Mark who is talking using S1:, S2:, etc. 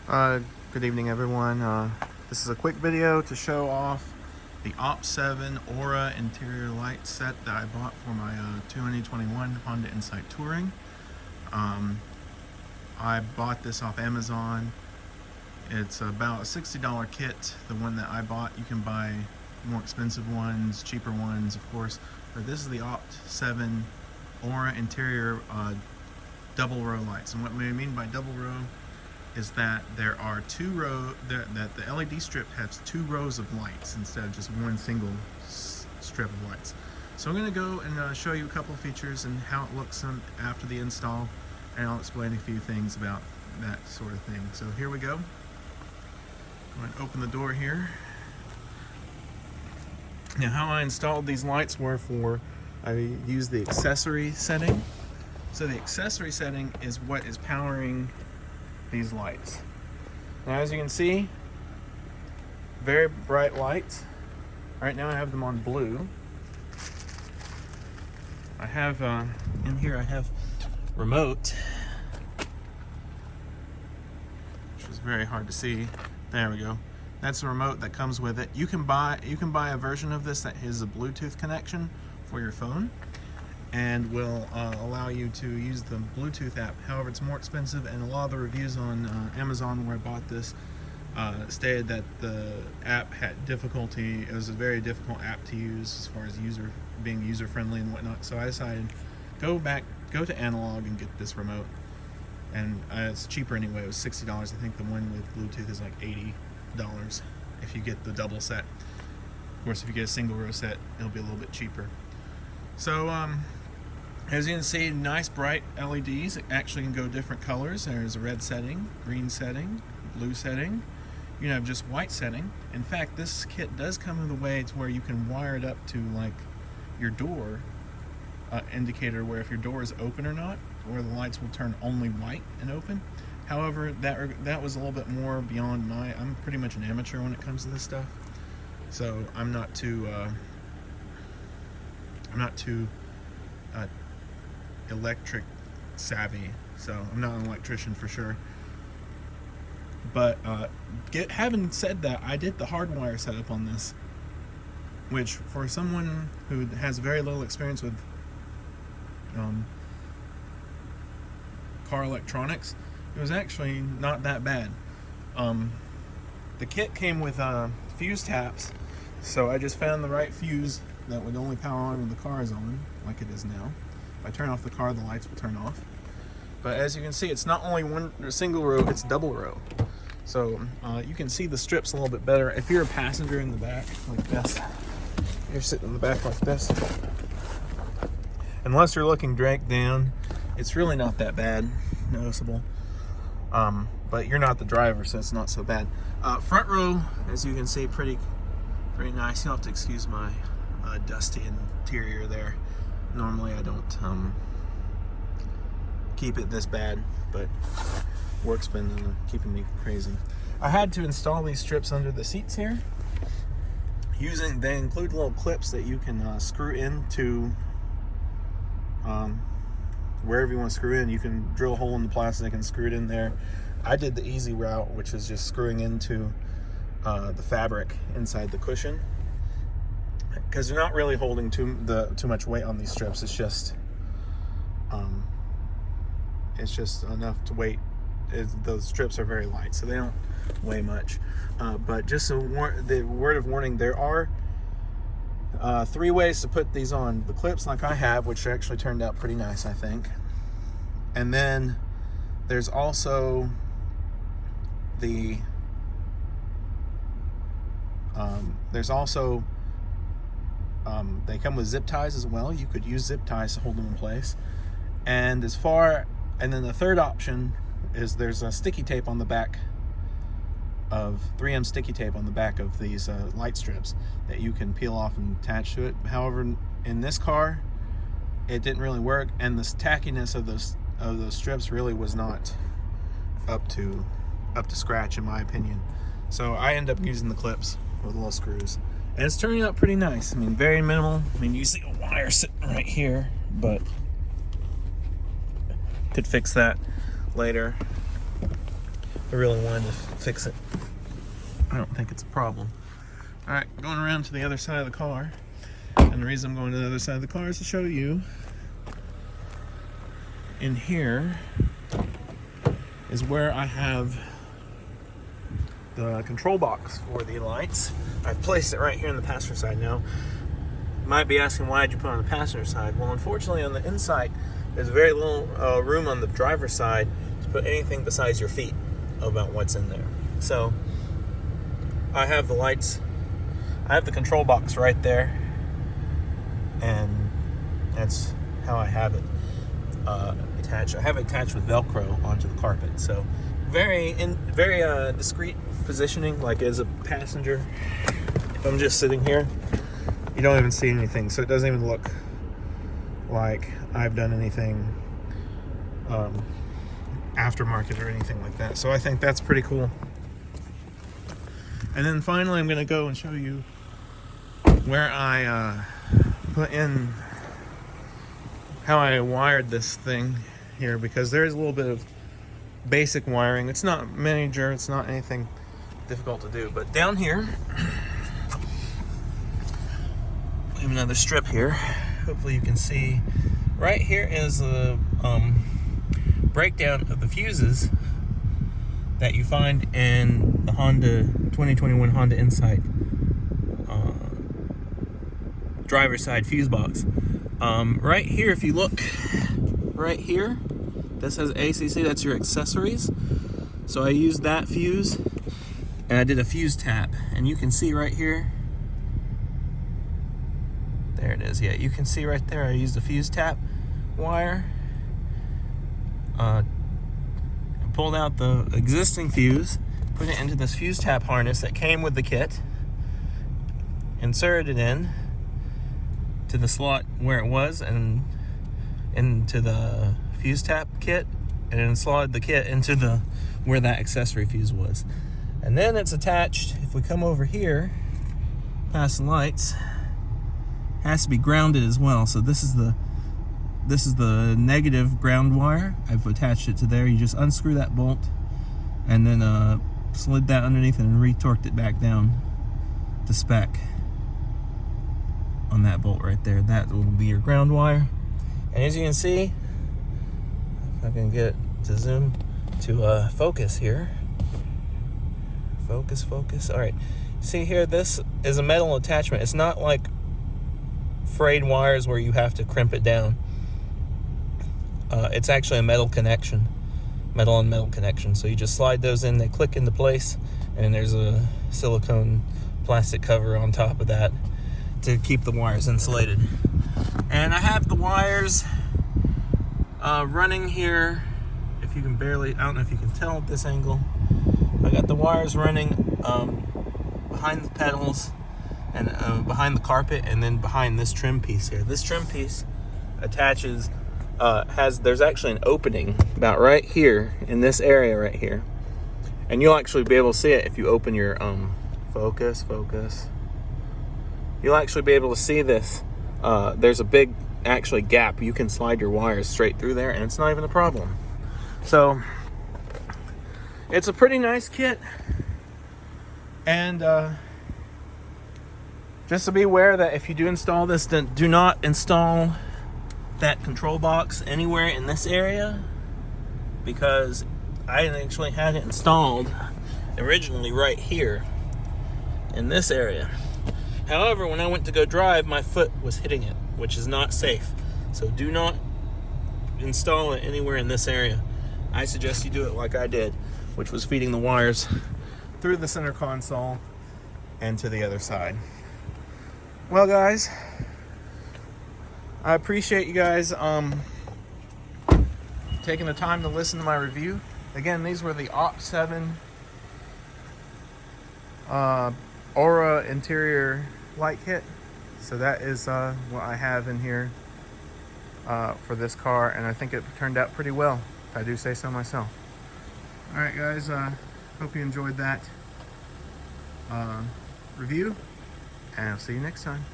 S1: Good evening, everyone. This is a quick video to show off the Opt-7 Aura interior light set that I bought for my 2021 Honda Insight Touring. I bought this off Amazon. It's about a $60 kit. The one that I bought, you can buy more expensive ones, cheaper ones, of course. But this is the Opt-7 Aura interior double row lights. And what we mean by double row is that there are that the LED strip has two rows of lights instead of just one single strip of lights. So I'm going to go and show you a couple of features and how it looks after the install, and I'll explain a few things about that sort of thing. So here we go. I'm going to open the door here. Now, how I installed these lights were I used the accessory setting. So the accessory setting is what is powering these lights. Now, as you can see, very bright lights. Right now I have them on blue. I have in here I have remote, which is very hard to see. There we go. That's the remote that comes with it. You can buy a version of this that has a Bluetooth connection for your phone and will allow you to use the Bluetooth app. However, it's more expensive, and a lot of the reviews on Amazon where I bought this stated that the app had difficulty. It was a very difficult app to use as far as being user-friendly and whatnot. So I decided go to analog and get this remote. And it's cheaper anyway. It was $60. I think the one with Bluetooth is like $80 if you get the double set. Of course, if you get a single row set, it'll be a little bit cheaper. So as you can see, nice bright LEDs. It actually can go different colors. There's a red setting, green setting, blue setting. You can have just white setting. In fact, this kit does come in the way to where you can wire it up to like your door indicator, where if your door is open or not, where the lights will turn only white and open. However, that was a little bit more beyond I'm pretty much an amateur when it comes to this stuff. So I'm not too electric savvy, so I'm not an electrician for sure. But having said that, I did the hardwire setup on this, which for someone who has very little experience with car electronics, it was actually not that bad. The kit came with fuse taps, so I just found the right fuse that would only power on when the car is on, like it is now. If I turn off the car, the lights will turn off. But as you can see, it's not only one single row, it's double row. So you can see the strips a little bit better. If you're a passenger in the back, like this, you're sitting in the back like this, unless you're looking direct down, it's really not that bad, noticeable. But you're not the driver, so it's not so bad. Front row, as you can see, pretty nice. You'll have to excuse my dusty interior there. Normally I don't keep it this bad, but work's been keeping me crazy. I had to install these strips under the seats here. They include little clips that you can screw into wherever you want to screw in. You can drill a hole in the plastic and screw it in there. I did the easy route, which is just screwing into the fabric inside the cushion, because they're not really holding too much weight on these strips. It's just enough to weight. Those strips are very light, so they don't weigh much. But just the word of warning: there are 3 ways to put these on. The clips, like I have, which actually turned out pretty nice, I think. And then there's also they come with zip ties as well. You could use zip ties to hold them in place. And then the third option is there's a sticky tape on the back of 3M sticky tape on the back of these light strips that you can peel off and attach to it. However, in this car, it didn't really work, and the tackiness of those strips really was not up to scratch, in my opinion. So I end up using the clips with little screws, and it's turning out pretty nice. I mean, very minimal. I mean, you see a wire sitting right here, but could fix that later. I really wanted to fix it. I don't think it's a problem. All right, going around to the other side of the car. And the reason I'm going to the other side of the car is to show you in here is where I have the control box for the lights. I've placed it right here on the passenger side now. You might be asking, why did you put it on the passenger side? Well, unfortunately on the inside, there's very little room on the driver's side to put anything besides your feet about what's in there. So I have the lights, I have the control box right there, and that's how I have it attached. I have it attached with Velcro onto the carpet. So very discreet positioning, like as a passenger. If I'm just sitting here, you don't even see anything, so it doesn't even look like I've done anything aftermarket or anything like that. So I think that's pretty cool. And then finally, I'm going to go and show you where I put in how I wired this thing here, because there is a little bit of basic wiring. It's not major, it's not anything difficult to do. But down here, we have another strip here. Hopefully you can see. Right here is the breakdown of the fuses that you find in the 2021 Honda Insight driver's side fuse box. Right here, if you look right here, that says ACC, that's your accessories. So I used that fuse and I did a fuse tap, and you can see right here, there it is. Yeah, you can see right there I used a fuse tap wire. Pulled out the existing fuse, put it into this fuse tap harness that came with the kit, inserted it in to the slot where it was and into the fuse tap kit, and then slotted the kit into the where that accessory fuse was. And then it's attached, if we come over here past the lights, has to be grounded as well. So this is the negative ground wire. I've attached it to there. You just unscrew that bolt and then slid that underneath and retorqued it back down to spec on that bolt right there. That will be your ground wire. And as you can see, if I can get to zoom to focus here. Focus. All right. See here, this is a metal attachment. It's not like frayed wires where you have to crimp it down. It's actually a metal connection, metal on metal connection. So you just slide those in, they click into place, and there's a silicone plastic cover on top of that to keep the wires insulated. And I have the wires running here. If you can barely, I don't know if you can tell at this angle, I got the wires running behind the pedals and behind the carpet, and then behind this trim piece here. This trim piece attaches, there's actually an opening about right here in this area right here, and you'll actually be able to see it if you open your focus. You'll actually be able to see this. There's a big actually gap. You can slide your wires straight through there, and it's not even a problem. So it's a pretty nice kit. And just to be aware that if you do install this, then do not install that control box anywhere in this area, because I actually had it installed originally right here in this area. However, when I went to go drive, my foot was hitting it, which is not safe. So do not install it anywhere in this area. I suggest you do it like I did, which was feeding the wires through the center console and to the other side. Well, guys, I appreciate you guys taking the time to listen to my review. Again, these were the Opt-7 Aura interior light kit. So that is what I have in here for this car, and I think it turned out pretty well, if I do say so myself. All right, guys, hope you enjoyed that review, and I'll see you next time.